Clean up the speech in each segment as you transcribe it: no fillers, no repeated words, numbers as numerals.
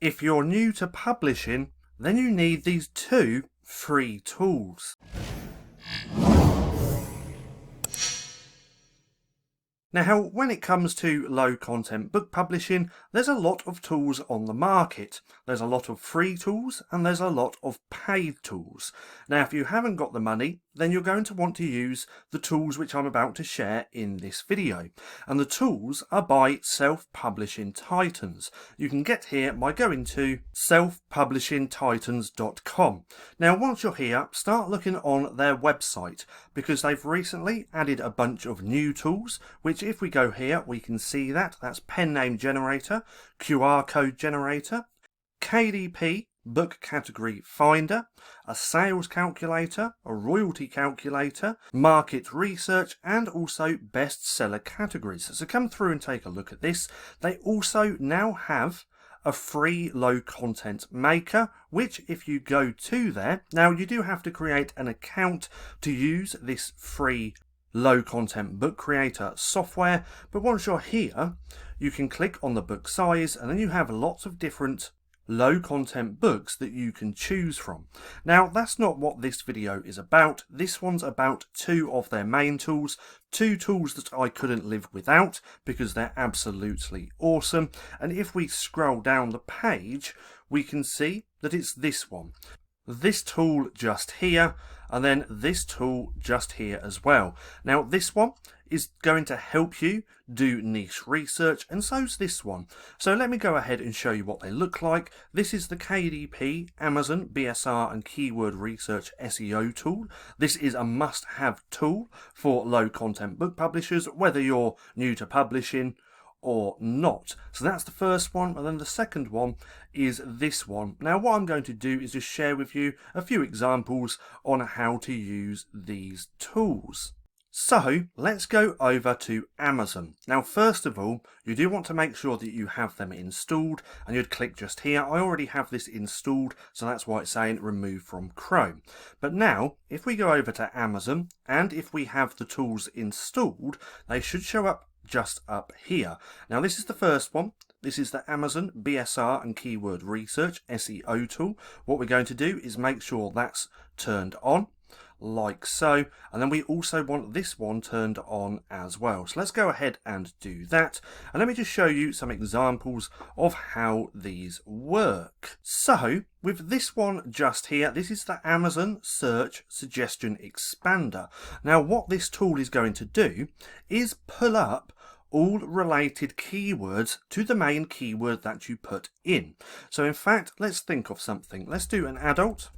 If you're new to publishing, then you need these two free tools. Now, when it comes to low content book publishing, there's a lot of tools on the market. There's a lot of free tools and there's a lot of paid tools. Now, if you haven't got the money, then you're going to want to use the tools which I'm about to share in this video. And the tools are by Self-Publishing Titans. You can get here by going to selfpublishingtitans.com. Now, once you're here, start looking on their website because they've recently added a bunch of new tools, which if we go here, we can see that's pen name generator, QR code generator, KDP book category finder, a sales calculator, a royalty calculator, market research, and also bestseller categories. So come through and take a look at this. They also now have a free low content maker, which if you go to there, now you do have to create an account to use this free low content book creator software, but once you're here you can click on the book size and then you have lots of different low content books that you can choose from. Now that's not what this video is about. This one's about two of their main tools, two tools that I couldn't live without because they're absolutely awesome. And if we scroll down the page we can see that it's this one, this tool just here, and then this tool just here as well. Now this one is going to help you do niche research, and so's this one. So let me go ahead and show you what they look like. This is the KDP Amazon BSR and Keyword Research SEO tool. This is a must-have tool for low content book publishers, whether you're new to publishing or not. So that's the first one, and then the second one is this one. Now what I'm going to do is just share with you a few examples on how to use these tools. So let's go over to Amazon. Now first of all, you do want to make sure that you have them installed, and you'd click just here. I already have this installed, so that's why it's saying remove from Chrome. But now if we go over to Amazon and if we have the tools installed, they should show up just up here. Now this is the first one. This is the Amazon BSR and Keyword Research SEO tool. What we're going to do is make sure that's turned on, like so, and then we also want this one turned on as well. So let's go ahead and do that, and let me just show you some examples of how these work. So with this one just here, this is the Amazon Search Suggestion Expander. Now what this tool is going to do is pull up all related keywords to the main keyword that you put in. So in fact, let's think of something. Let's do an adult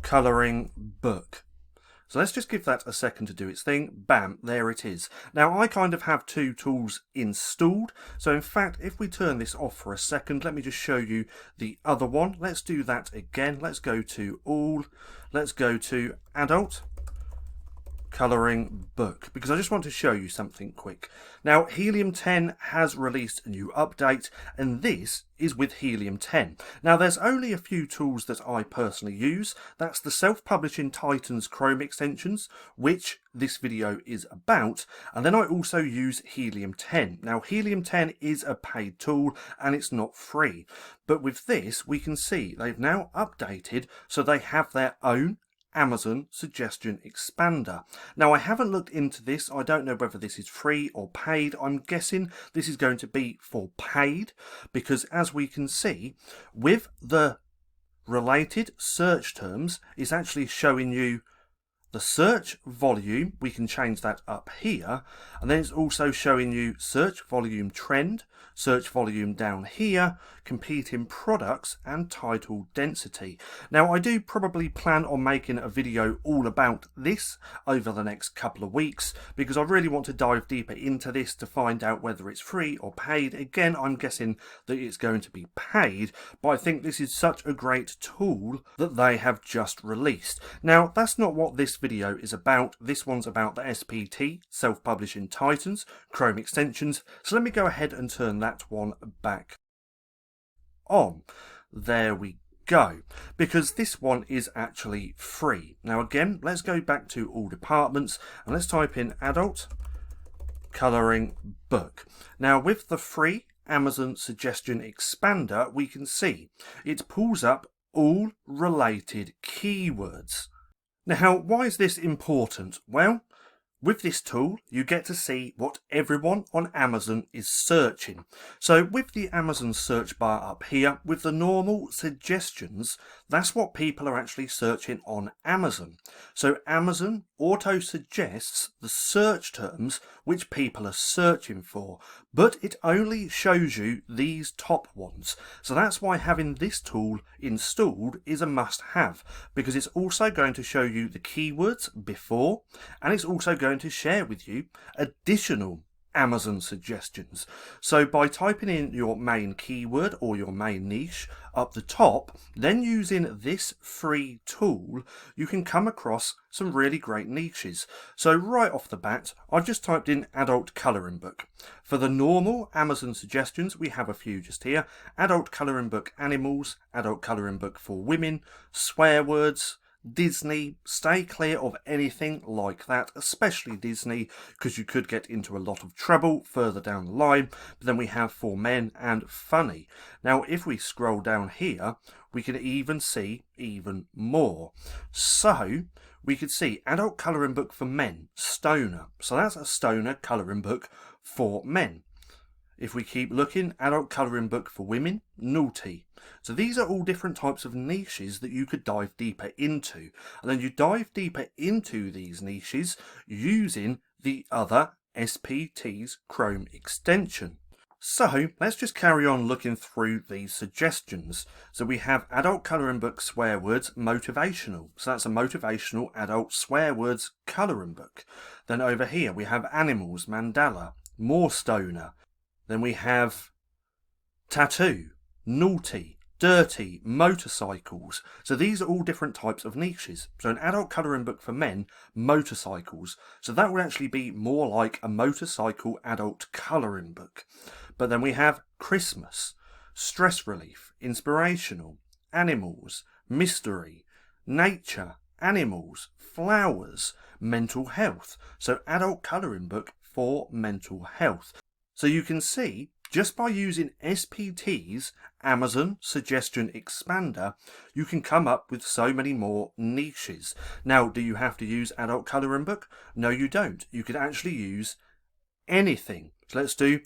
colouring book. So let's just give that a second to do its thing. Bam, there it is. Now I kind of have two tools installed. So in fact, if we turn this off for a second, let me just show you the other one. Let's do that again. Let's go to all. Let's go to adult colouring book, because I just want to show you something quick. Now Helium 10 has released a new update, and this is with Helium 10. Now there's only a few tools that I personally use. That's the Self-Publishing Titans Chrome extensions, which this video is about, and then I also use Helium 10. Now Helium 10 is a paid tool and it's not free, but with this we can see they've now updated, so they have their own Amazon Suggestion Expander. Now I haven't looked into this. I don't know whether this is free or paid. I'm guessing this is going to be for paid, because as we can see with the related search terms, it's actually showing you the search volume. We can change that up here, and then it's also showing you search volume trend, search volume down here, competing products, and title density. Now I do probably plan on making a video all about this over the next couple of weeks, because I really want to dive deeper into this to find out whether it's free or paid. Again, I'm guessing that it's going to be paid, but I think this is such a great tool that they have just released. Now that's not what this video is about. This one's about the SPT, Self-Publishing Titans, Chrome extensions. So let me go ahead and turn that one back on. There we go, because this one is actually free. Now again, let's go back to all departments and let's type in adult colouring book. Now with the free Amazon Suggestion Expander, we can see it pulls up all related keywords. Now, why is this important? Well, with this tool, you get to see what everyone on Amazon is searching. So with the Amazon search bar up here, with the normal suggestions, that's what people are actually searching on Amazon. So Amazon auto-suggests the search terms which people are searching for, but it only shows you these top ones. So that's why having this tool installed is a must-have, because it's also going to show you the keywords before, and it's also going to share with you additional Amazon suggestions. So by typing in your main keyword or your main niche up the top, then using this free tool, you can come across some really great niches. So right off the bat, I've just typed in adult colouring book. For the normal Amazon suggestions, we have a few just here: adult colouring book animals, adult colouring book for women, swear words, Disney. Stay clear of anything like that, especially Disney, because you could get into a lot of trouble further down the line. But then we have for men and funny. Now if we scroll down here, we can even see even more. So we could see adult colouring book for men, stoner. So that's a stoner colouring book for men. If we keep looking, adult colouring book for women, naughty. So these are all different types of niches that you could dive deeper into. And then you dive deeper into these niches using the other SPT's Chrome extension. So let's just carry on looking through these suggestions. So we have adult colouring book swear words motivational. So that's a motivational adult swear words colouring book. Then over here we have animals, mandala, more stoner. Then we have tattoo, naughty, dirty, motorcycles. So these are all different types of niches. So an adult colouring book for men, motorcycles. So that would actually be more like a motorcycle adult colouring book. But then we have Christmas, stress relief, inspirational, animals, mystery, nature, animals, flowers, mental health. So adult colouring book for mental health. So you can see, just by using SPT's Amazon Suggestion Expander, you can come up with so many more niches. Now, do you have to use adult colouring book? No, you don't. You could actually use anything. So let's do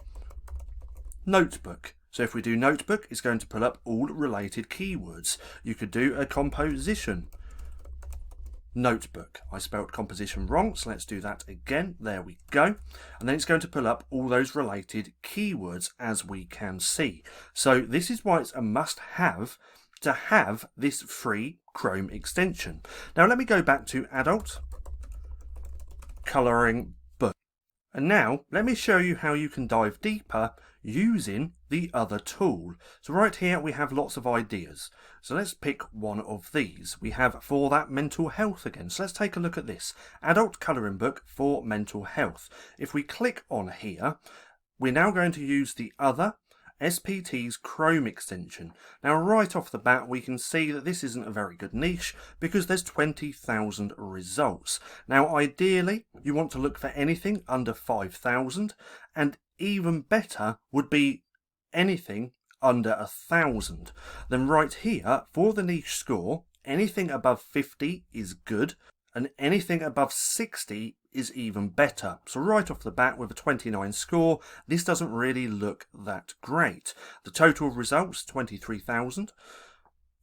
notebook. So if we do notebook, it's going to pull up all related keywords. You could do a composition notebook. I spelled composition wrong, so let's do that again. There we go. And then it's going to pull up all those related keywords, as we can see. So this is why it's a must-have to have this free Chrome extension. Now let me go back to adult colouring book. And now let me show you how you can dive deeper using the other tool. So right here we have lots of ideas. So let's pick one of these. We have for that mental health again. So let's take a look at this. Adult colouring book for mental health. If we click on here, we're now going to use the other SPT's Chrome extension. Now right off the bat we can see that this isn't a very good niche because there's 20,000 results. Now ideally you want to look for anything under 5,000, and even better would be anything under 1,000. Then right here for the niche score, anything above 50 is good and anything above 60 is even better. So right off the bat with a 29 score, this doesn't really look that great. The total results, 23,000.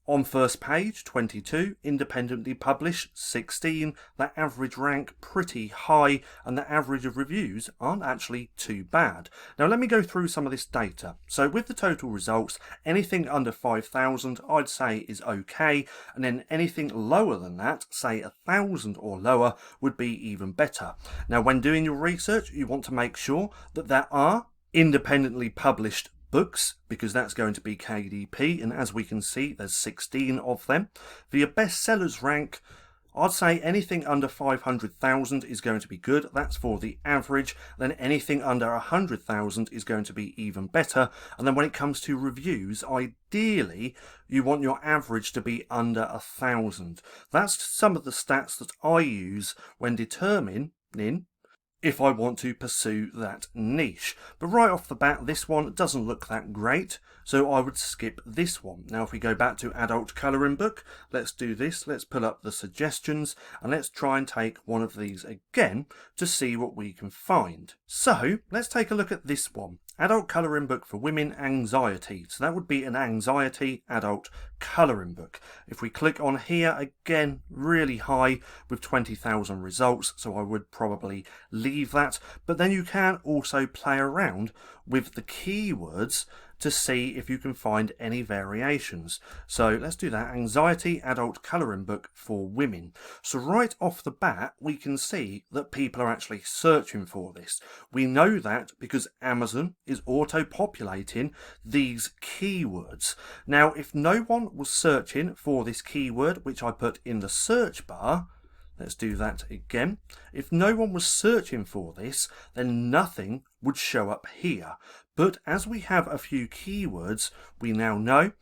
On first page, 22. Independently published, 16. The average rank pretty high, and the average of reviews aren't actually too bad. Now let me go through some of this data. So with the total results, anything under 5,000 I'd say is okay, and then anything lower than that, say 1,000 or lower, would be even better. Now when doing your research, you want to make sure that there are independently published books, because that's going to be KDP, and as we can see there's 16 of them. For your bestsellers rank, I'd say anything under 500,000 is going to be good. That's for the average. Then anything under 100,000 is going to be even better. And then when it comes to reviews, ideally you want your average to be under 1,000. That's some of the stats that I use when determining if I want to pursue that niche. But right off the bat, this one doesn't look that great, so I would skip this one. Now if we go back to adult colouring book, let's do this. Let's pull up the suggestions and let's try and take one of these again to see what we can find. So let's take a look at this one. Adult colouring book for women, anxiety. So that would be an anxiety adult colouring book. If we click on here, again, really high with 20,000 results, so I would probably leave that. But then you can also play around with the keywords to see if you can find any variations. So let's do that. Anxiety adult colouring book for women. So right off the bat, we can see that people are actually searching for this. We know that because Amazon is auto-populating these keywords. Now, if no one was searching for this keyword, which I put in the search bar, let's do that again. If no one was searching for this, then nothing would show up here. But as we have a few keywords, we now know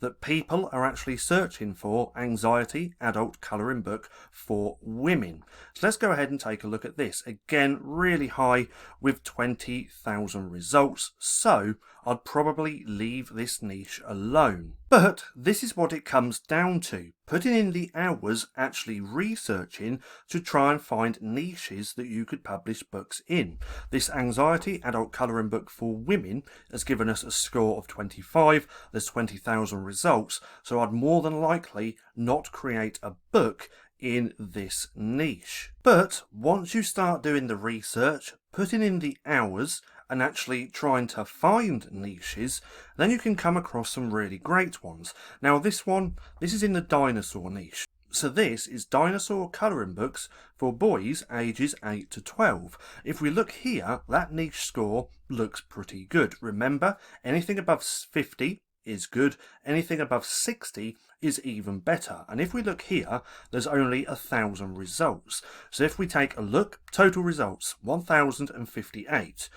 that people are actually searching for anxiety adult colouring book for women. So let's go ahead and take a look at this. Again, really high with 20,000 results. So I'd probably leave this niche alone. But this is what it comes down to. Putting in the hours actually researching to try and find niches that you could publish books in. This anxiety adult colouring book for women has given us a score of 25. There's 20,000 results. So I'd more than likely not create a book in this niche. But once you start doing the research, putting in the hours and actually trying to find niches, then you can come across some really great ones. Now this is in the dinosaur niche. So this is dinosaur colouring books for boys ages 8 to 12. If we look here, that niche score looks pretty good. Remember, anything above 50 is good, anything above 60 is even better. And if we look here, there's only 1,000 results. So if we take a look, total results 1,058.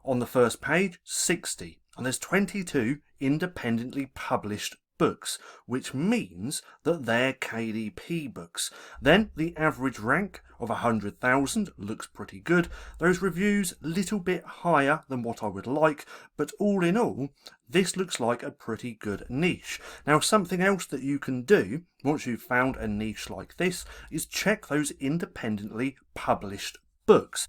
On the first page, 60. And there's 22 independently published books, which means that they're KDP books. Then the average rank of 100,000 looks pretty good. Those reviews a little bit higher than what I would like, but all in all, this looks like a pretty good niche. Now, something else that you can do once you've found a niche like this is check those independently published books,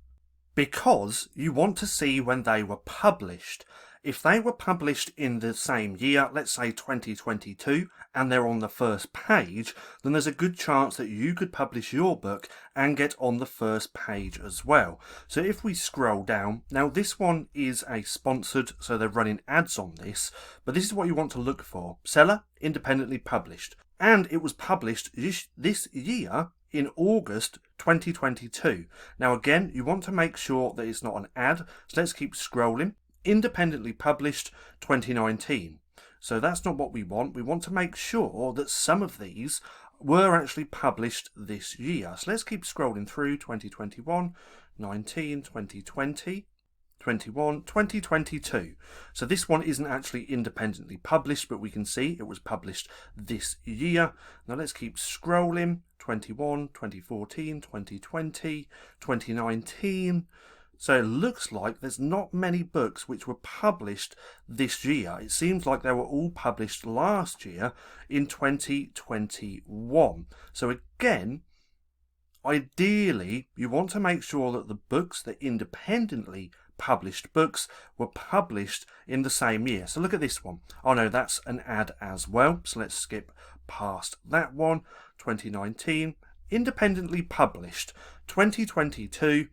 because you want to see when they were published. If they were published in the same year, let's say 2022, and they're on the first page, then there's a good chance that you could publish your book and get on the first page as well. So if we scroll down, now this one is a sponsored, so they're running ads on this, but this is what you want to look for. Seller, independently published. And it was published this year in August 2022. Now again, you want to make sure that it's not an ad, so let's keep scrolling. Independently published 2019. So that's not what we want. We want to make sure that some of these were actually published this year. So let's keep scrolling through 2021, 19, 2020, 21, 2022. So this one isn't actually independently published, but we can see it was published this year. Now let's keep scrolling. 21, 2014, 2020, 2019. So it looks like there's not many books which were published this year. It seems like they were all published last year in 2021. So again, ideally, you want to make sure that the books, the independently published books, were published in the same year. So look at this one. Oh no, that's an ad as well. So let's skip past that one. 2019, independently published. 2022,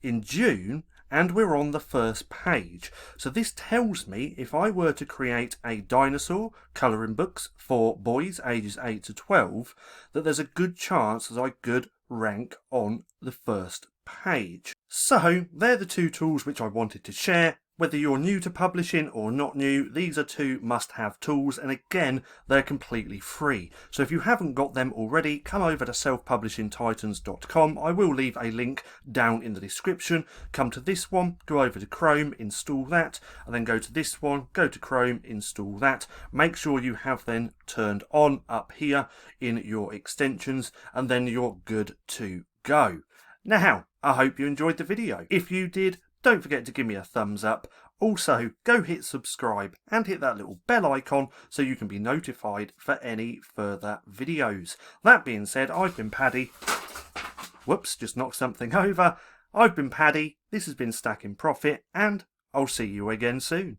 in June, and we're on the first page. So this tells me if I were to create a dinosaur colouring books for boys ages 8 to 12, that there's a good chance that I could rank on the first page. So they're the two tools which I wanted to share. Whether you're new to publishing or not new, these are two must-have tools, and again, they're completely free. So if you haven't got them already, come over to selfpublishingtitans.com. I will leave a link down in the description. Come to this one, go over to Chrome, install that, and then go to this one, go to Chrome, install that. Make sure you have then turned on up here in your extensions, and then you're good to go. Now, I hope you enjoyed the video. If you did, don't forget to give me a thumbs up. Also, go hit subscribe and hit that little bell icon so you can be notified for any further videos. That being said, I've been Paddy. Whoops, just knocked something over. I've been Paddy, this has been Stacking Profit, and I'll see you again soon.